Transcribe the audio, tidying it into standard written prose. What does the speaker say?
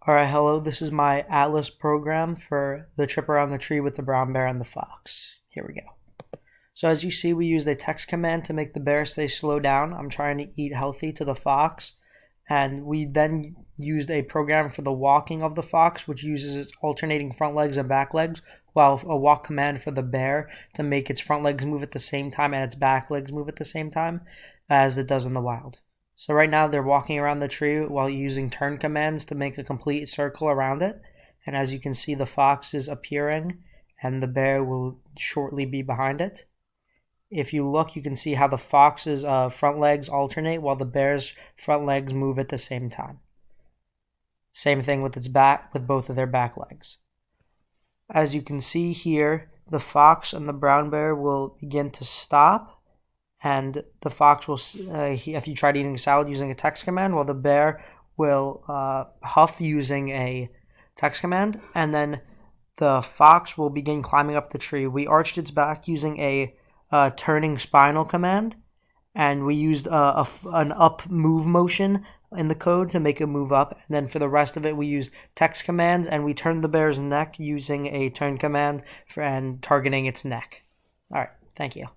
Alright, hello, this is my Atlas program for the trip around the tree with the brown bear and the fox. Here we go. So as you see, we used a text command to make the bear say slow down. I'm trying to eat healthy to the fox. And we then used a program for the walking of the fox, which uses its alternating front legs and back legs, while a walk command for the bear to make its front legs move at the same time and its back legs move at the same time as it does in the wild. So right now they're walking around the tree while using turn commands to make a complete circle around it. And as you can see, the fox is appearing and the bear will shortly be behind it. If you look, you can see how the fox's front legs alternate while the bear's front legs move at the same time. Same thing with its back, with both of their back legs. As you can see here, the fox and the brown bear will begin to stop, and the fox will, if you tried eating salad using a text command, while the bear will huff using a text command, and then the fox will begin climbing up the tree. We arched its back using a turning spinal command, and we used an up move motion in the code to make it move up. And then for the rest of it, we used text commands, and we turned the bear's neck using a turn command and targeting its neck. All right, thank you.